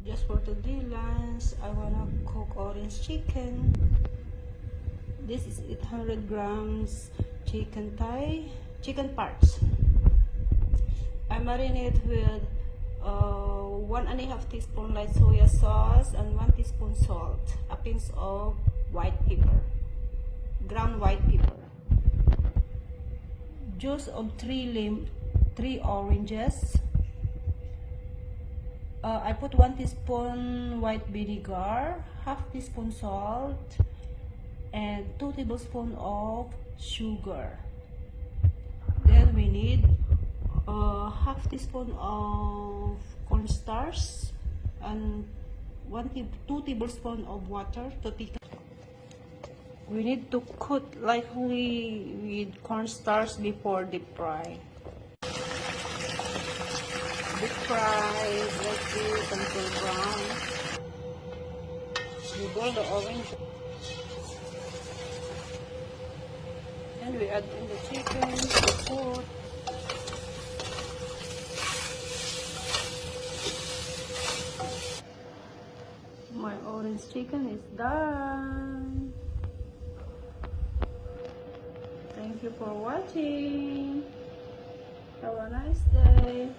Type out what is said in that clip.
Just for today lunch, I wanna cook orange chicken. This is 800 grams chicken thigh, chicken parts. I marinate with 1.5 teaspoon light soya sauce and 1 teaspoon salt, a pinch of white pepper, ground white pepper, juice of 3 oranges. I put 1 teaspoon white vinegar, half teaspoon salt, and 2 tablespoons of sugar. Then we need half teaspoon of cornstarch and 2 tablespoons of water to thicken. We need to coat lightly with cornstarch before deep fry. Deep fry like this until brown. We boil the orange. And we add in the chicken, the food. My orange chicken is done. Thank you for watching. Have a nice day.